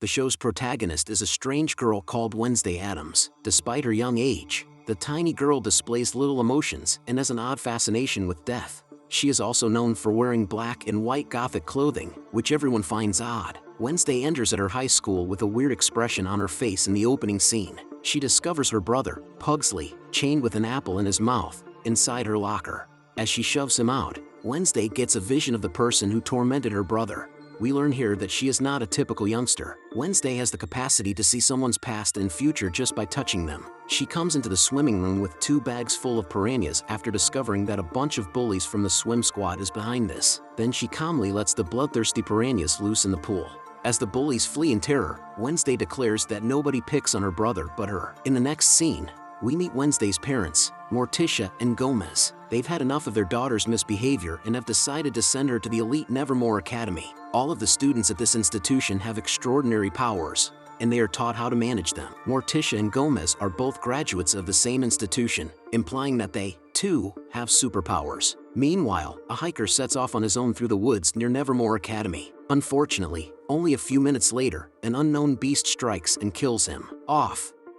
The show's protagonist is a strange girl called Wednesday Addams. Despite her young age, the tiny girl displays little emotions and has an odd fascination with death. She is also known for wearing black and white gothic clothing, which everyone finds odd. Wednesday enters at her high school with a weird expression on her face in the opening scene. She discovers her brother, Pugsley, chained with an apple in his mouth, inside her locker. As she shoves him out, Wednesday gets a vision of the person who tormented her brother. We learn here that she is not a typical youngster. Wednesday has the capacity to see someone's past and future just by touching them. She comes into the swimming room with 2 bags full of piranhas after discovering that a bunch of bullies from the swim squad is behind this. Then she calmly lets the bloodthirsty piranhas loose in the pool. As the bullies flee in terror, Wednesday declares that nobody picks on her brother but her. In the next scene, we meet Wednesday's parents, Morticia and Gomez. They've had enough of their daughter's misbehavior and have decided to send her to the elite Nevermore Academy. All of the students at this institution have extraordinary powers, and they are taught how to manage them. Morticia and Gomez are both graduates of the same institution, implying that they, too, have superpowers. Meanwhile, a hiker sets off on his own through the woods near Nevermore Academy. Unfortunately, only a few minutes later, an unknown beast strikes and kills him.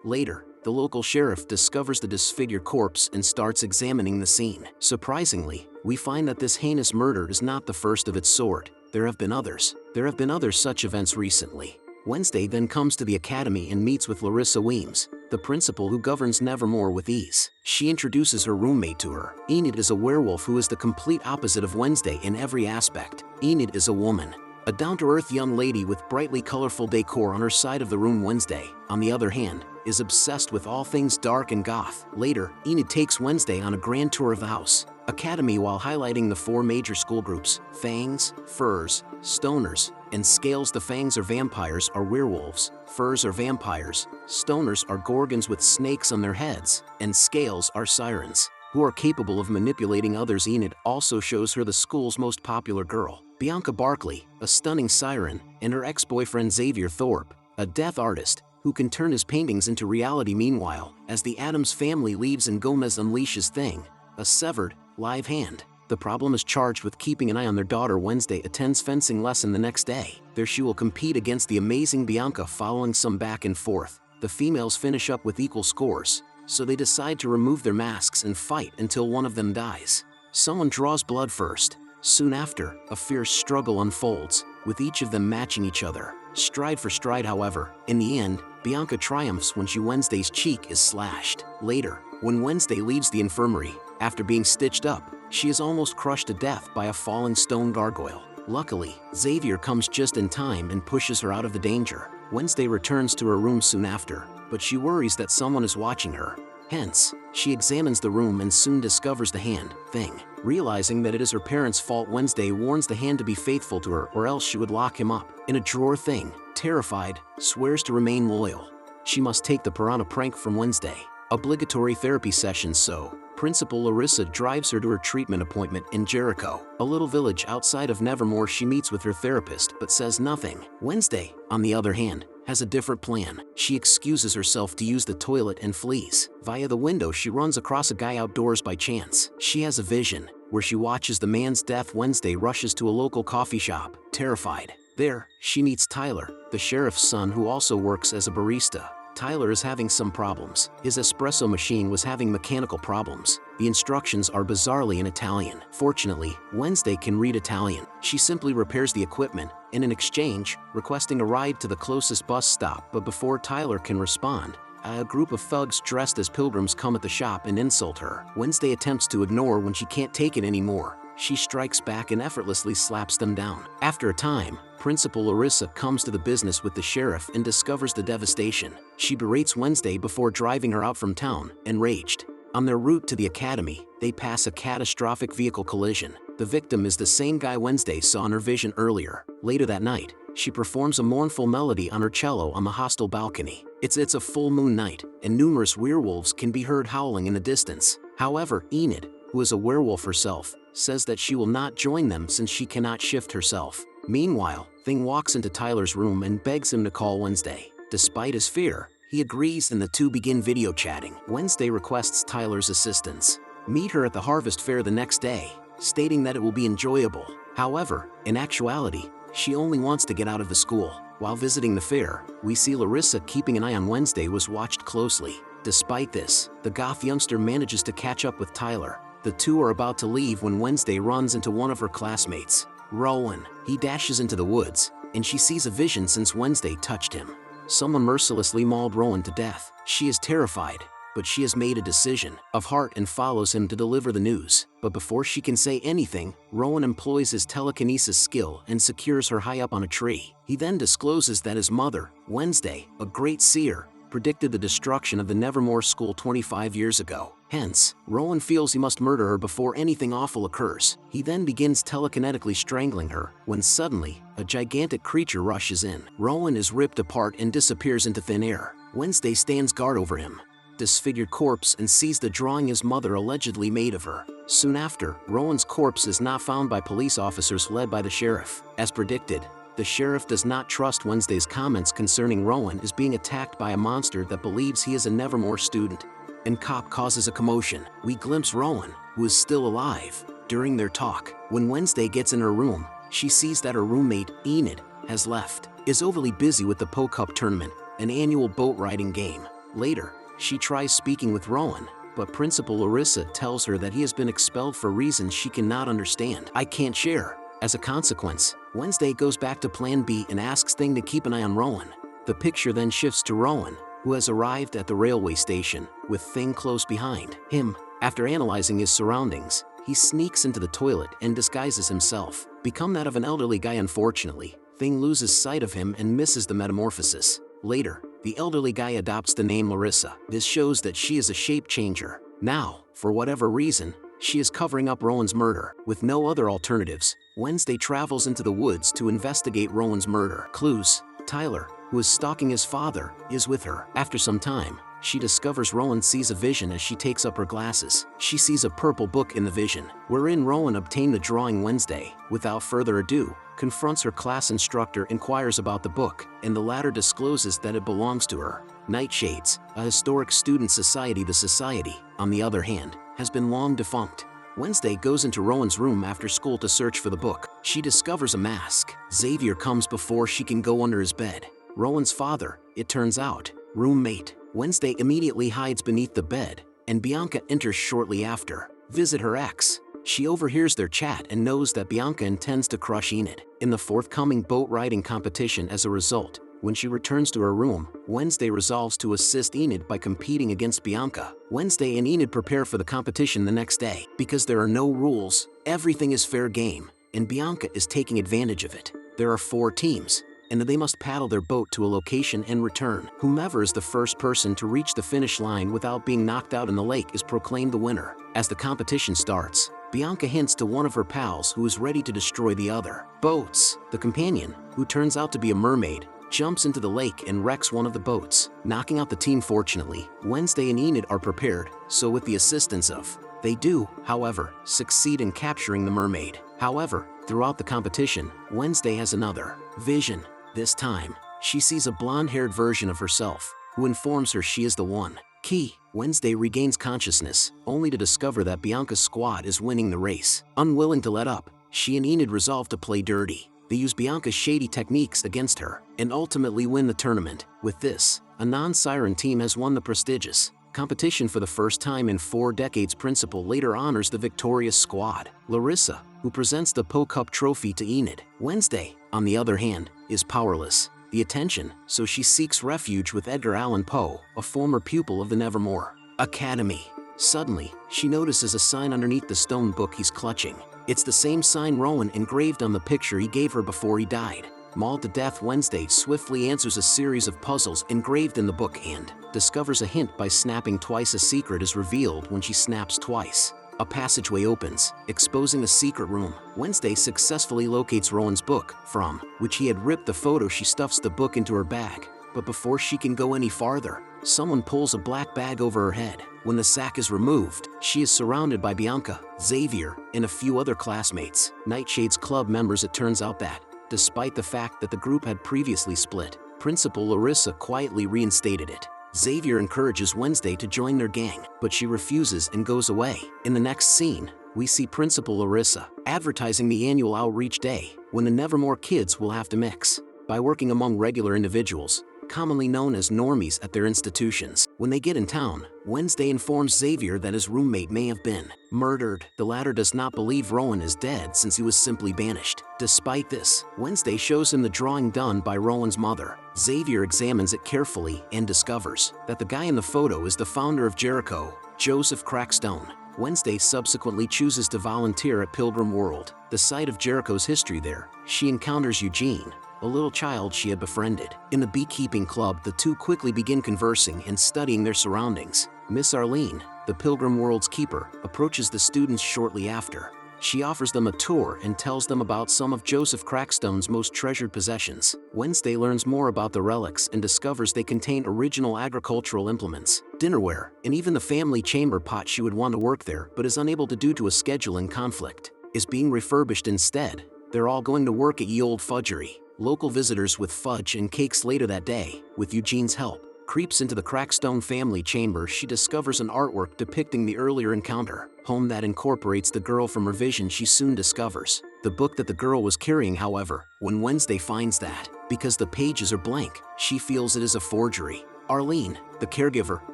Later, the local sheriff discovers the disfigured corpse and starts examining the scene. Surprisingly, we find that this heinous murder is not the first of its sort. There have been others. There have been other such events recently. Wednesday then comes to the academy and meets with Larissa Weems, the principal who governs Nevermore with ease. She introduces her roommate to her. Enid is a werewolf who is the complete opposite of Wednesday in every aspect. Enid is a woman, a down-to-earth young lady with brightly colorful decor on her side of the room. Wednesday, on the other hand, is obsessed with all things dark and goth. Later, Enid takes Wednesday on a grand tour of the house academy while highlighting the 4 major school groups: Fangs, Furs, Stoners, and Scales. The Fangs are vampires or werewolves, Furs are vampires, Stoners are gorgons with snakes on their heads, and Scales are sirens, who are capable of manipulating others. Enid also shows her the school's most popular girl, Bianca Barkley, a stunning siren, and her ex-boyfriend Xavier Thorpe, a death artist, who can turn his paintings into reality. Meanwhile, as the Addams family leaves and Gomez unleashes Thing, a severed, live hand, the problem is charged with keeping an eye on their daughter. Wednesday attends fencing lesson the next day. There she will compete against the amazing Bianca. Following some back and forth, the females finish up with equal scores, so they decide to remove their masks and fight until one of them dies. Someone draws blood first. Soon after, a fierce struggle unfolds, with each of them matching each other, stride for stride. However, in the end, Bianca triumphs when Wednesday's cheek is slashed. Later, when Wednesday leaves the infirmary, after being stitched up, she is almost crushed to death by a falling stone gargoyle. Luckily, Xavier comes just in time and pushes her out of the danger. Wednesday returns to her room soon after, but she worries that someone is watching her. Hence, she examines the room and soon discovers the hand, Thing. Realizing that it is her parents' fault, Wednesday warns the hand to be faithful to her or else she would lock him up in a drawer. Thing, terrified, swears to remain loyal. She must take the piranha prank from Wednesday. Obligatory therapy sessions. So, Principal Larissa drives her to her treatment appointment in Jericho, a little village outside of Nevermore. She meets with her therapist but says nothing. Wednesday, on the other hand, has a different plan. She excuses herself to use the toilet and flees. Via the window she runs across a guy outdoors by chance. She has a vision, where she watches the man's death. Wednesday rushes to a local coffee shop, terrified. There, she meets Tyler, the sheriff's son who also works as a barista. Tyler is having some problems. His espresso machine was having mechanical problems. The instructions are bizarrely in Italian. Fortunately, Wednesday can read Italian. She simply repairs the equipment, and in exchange, requesting a ride to the closest bus stop. But before Tyler can respond, a group of thugs dressed as pilgrims come at the shop and insult her. Wednesday attempts to ignore when she can't take it anymore. She strikes back and effortlessly slaps them down. After a time, Principal Larissa comes to the business with the sheriff and discovers the devastation. She berates Wednesday before driving her out from town, enraged. On their route to the academy, they pass a catastrophic vehicle collision. The victim is the same guy Wednesday saw in her vision earlier. Later that night, she performs a mournful melody on her cello on the hostel balcony. It's a full moon night, and numerous werewolves can be heard howling in the distance. However, Enid, who is a werewolf herself, says that she will not join them since she cannot shift herself. Meanwhile, Thing walks into Tyler's room and begs him to call Wednesday. Despite his fear, he agrees and the two begin video chatting. Wednesday requests Tyler's assistance. Meet her at the harvest fair the next day, stating that it will be enjoyable. However, in actuality, She only wants to get out of the school. While visiting the fair, we see Larissa keeping an eye on Wednesday was watched closely. Despite this, the goth youngster manages to catch up with Tyler. The two are about to leave when Wednesday runs into one of her classmates, Rowan. He dashes into the woods, and she sees a vision since Wednesday touched him. Someone mercilessly mauled Rowan to death. She is terrified, but she has made a decision of heart and follows him to deliver the news. But before she can say anything, Rowan employs his telekinesis skill and secures her high up on a tree. He then discloses that his mother, Wednesday, a great seer, predicted the destruction of the Nevermore school 25 years ago. Hence, Rowan feels he must murder her before anything awful occurs. He then begins telekinetically strangling her, when suddenly, a gigantic creature rushes in. Rowan is ripped apart and disappears into thin air. Wednesday stands guard over him, disfigured corpse, and sees the drawing his mother allegedly made of her. Soon after, Rowan's corpse is not found by police officers led by the sheriff. As predicted, the sheriff does not trust Wednesday's comments concerning Rowan is being attacked by a monster that believes he is a Nevermore student, and cop causes a commotion. We glimpse Rowan, who is still alive, during their talk. When Wednesday gets in her room, she sees that her roommate, Enid, has left, is overly busy with the Po Cup tournament, an annual boat riding game. Later, she tries speaking with Rowan, but Principal Larissa tells her that he has been expelled for reasons she cannot understand. I can't share. As a consequence, Wednesday goes back to Plan B and asks Thing to keep an eye on Rowan. The picture then shifts to Rowan, who has arrived at the railway station, with Thing close behind him. After analyzing his surroundings, he sneaks into the toilet and disguises himself. Become that of an elderly guy. Unfortunately, Thing loses sight of him and misses the metamorphosis. Later, the elderly guy adopts the name Larissa. This shows that she is a shape changer. Now, for whatever reason, she is covering up Rowan's murder. With no other alternatives, Wednesday travels into the woods to investigate Rowan's murder. Clues: Tyler, who is stalking his father, is with her. After some time, she discovers Rowan sees a vision as she takes up her glasses. She sees a purple book in the vision, wherein Rowan obtained the drawing. Wednesday, without further ado, confronts her class instructor, inquires about the book, and the latter discloses that it belongs to her. Nightshades, a historic student society. The society, on the other hand, has been long defunct. Wednesday goes into Rowan's room after school to search for the book. She discovers a mask. Xavier comes before she can go under his bed. Rowan's father, it turns out, roommate. Wednesday immediately hides beneath the bed, and Bianca enters shortly after. Visit her ex. She overhears their chat and knows that Bianca intends to crush Enid in the forthcoming boat riding competition. As a result, when she returns to her room, Wednesday resolves to assist Enid by competing against Bianca. Wednesday and Enid prepare for the competition the next day. Because there are no rules, everything is fair game, and Bianca is taking advantage of it. There are 4 teams, and they must paddle their boat to a location and return. Whomever is the first person to reach the finish line without being knocked out in the lake is proclaimed the winner. As the competition starts, Bianca hints to one of her pals who is ready to destroy the other boats. The companion, who turns out to be a mermaid, jumps into the lake and wrecks one of the boats, knocking out the team. Fortunately, Wednesday and Enid are prepared, so with the assistance of they do, however, succeed in capturing the mermaid. However, throughout the competition, Wednesday has another vision. This time, she sees a blonde-haired version of herself, who informs her she is the one. Key: Wednesday regains consciousness, only to discover that Bianca's squad is winning the race. Unwilling to let up, she and Enid resolve to play dirty. They use Bianca's shady techniques against her, and ultimately win the tournament. With this, a non-siren team has won the prestigious competition for the first time in 4 decades. Principal later honors the victorious squad. Larissa, who presents the Po Cup trophy to Enid. Wednesday, on the other hand, is powerless. The attention, so she seeks refuge with Edgar Allan Poe, a former pupil of the Nevermore Academy. Suddenly, she notices a sign underneath the stone book he's clutching. It's the same sign Rowan engraved on the picture he gave her before he died. Mauled to death, Wednesday swiftly answers a series of puzzles engraved in the book and discovers a hint by snapping twice. A secret is revealed when she snaps twice. A passageway opens, exposing a secret room. Wednesday successfully locates Rowan's book, from which he had ripped the photo. She stuffs the book into her bag, but before she can go any farther, someone pulls a black bag over her head. When the sack is removed, she is surrounded by Bianca, Xavier, and a few other classmates, Nightshades Club members. It turns out that, despite the fact that the group had previously split, Principal Larissa quietly reinstated it. Xavier encourages Wednesday to join their gang, but she refuses and goes away. In the next scene, we see Principal Larissa advertising the annual outreach day when the Nevermore kids will have to mix by working among regular individuals, commonly known as normies at their institutions. When they get in town, Wednesday informs Xavier that his roommate may have been murdered. The latter does not believe Rowan is dead since he was simply banished. Despite this, Wednesday shows him the drawing done by Rowan's mother. Xavier examines it carefully and discovers that the guy in the photo is the founder of Jericho, Joseph Crackstone. Wednesday subsequently chooses to volunteer at Pilgrim World, the site of Jericho's history. There, she encounters Eugene, a little child she had befriended. In the beekeeping club, the two quickly begin conversing and studying their surroundings. Miss Arlene, the Pilgrim World's keeper, approaches the students shortly after. She offers them a tour and tells them about some of Joseph Crackstone's most treasured possessions. Wednesday learns more about the relics and discovers they contain original agricultural implements, dinnerware, and even the family chamber pot she would want to work there but is unable to due to a scheduling conflict, is being refurbished instead. They're all going to work at Ye Olde Fudgery. Local visitors with fudge and cakes later that day, with Eugene's help, creeps into the Crackstone family chamber. She discovers an artwork depicting the earlier encounter, home that incorporates the girl from her vision. She soon discovers the book that the girl was carrying. However, when Wednesday finds that, because the pages are blank, she feels it is a forgery. Arlene, the caregiver,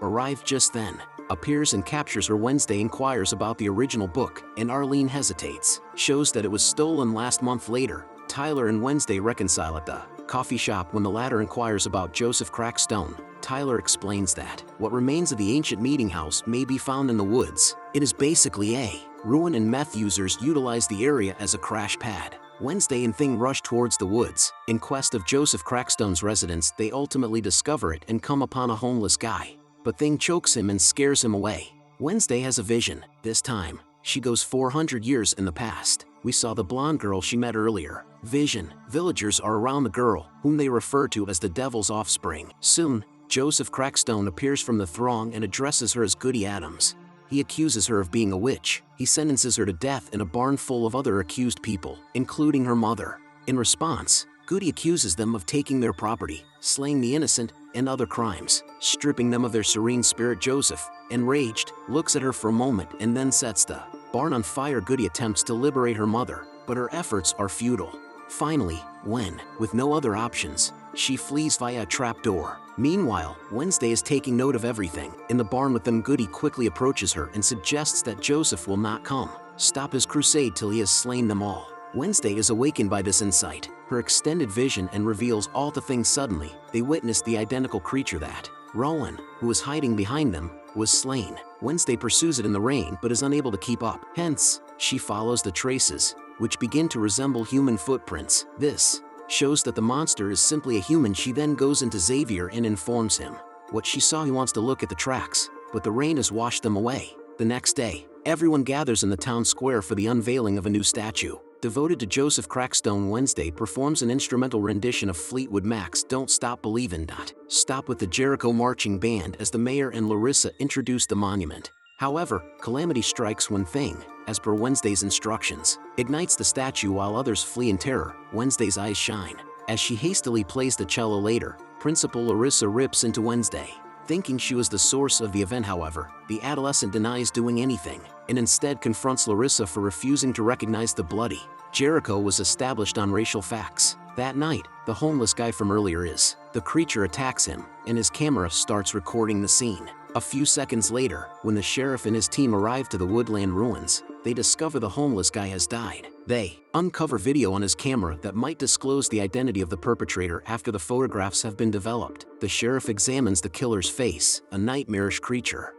arrived just then, appears and captures her. Wednesday inquires about the original book, and Arlene hesitates, shows that it was stolen last month. Later, Tyler and Wednesday reconcile at the coffee shop. When the latter inquires about Joseph Crackstone, Tyler explains that what remains of the ancient meeting house may be found in the woods. It is basically a ruin, and meth users utilize the area as a crash pad. Wednesday and Thing rush towards the woods. In quest of Joseph Crackstone's residence, they ultimately discover it and come upon a homeless guy. But Thing chokes him and scares him away. Wednesday has a vision. This time, she goes 400 years in the past. We saw the blonde girl she met earlier. Vision. Villagers are around the girl, whom they refer to as the devil's offspring. Soon, Joseph Crackstone appears from the throng and addresses her as Goody Addams. He accuses her of being a witch. He sentences her to death in a barn full of other accused people, including her mother. In response, Goody accuses them of taking their property, slaying the innocent, and other crimes, stripping them of their serene spirit. Joseph, enraged, looks at her for a moment and then sets the barn on fire. Goody attempts to liberate her mother, but her efforts are futile. Finally, when, with no other options, she flees via a trapdoor. Meanwhile, Wednesday is taking note of everything in the barn with them. Goody quickly approaches her and suggests that Joseph will not stop his crusade till he has slain them all. Wednesday is awakened by this insight, her extended vision, and reveals all the things. Suddenly, they witness the identical creature that Rowan, who was hiding behind them, was slain. Wednesday pursues it in the rain but is unable to keep up. Hence, she follows the traces, which begin to resemble human footprints. This shows that the monster is simply a human. She then goes into Xavier and informs him what she saw. He wants to look at the tracks, but the rain has washed them away. The next day, everyone gathers in the town square for the unveiling of a new statue devoted to Joseph Crackstone. Wednesday performs an instrumental rendition of Fleetwood Mac's Don't Stop Believin'. Stop with the Jericho marching band as the mayor and Larissa introduce the monument. However, calamity strikes when Thing, as per Wednesday's instructions, ignites the statue while others flee in terror. Wednesday's eyes shine as she hastily plays the cello. Later, Principal Larissa rips into Wednesday, thinking she was the source of the event. However, the adolescent denies doing anything and instead confronts Larissa for refusing to recognize the bloody Jericho was established on racial facts. That night, the homeless guy from earlier the creature attacks him, and his camera starts recording the scene. A few seconds later, when the sheriff and his team arrive to the woodland ruins, they discover the homeless guy has died. They uncover video on his camera that might disclose the identity of the perpetrator. After the photographs have been developed, the sheriff examines the killer's face, a nightmarish creature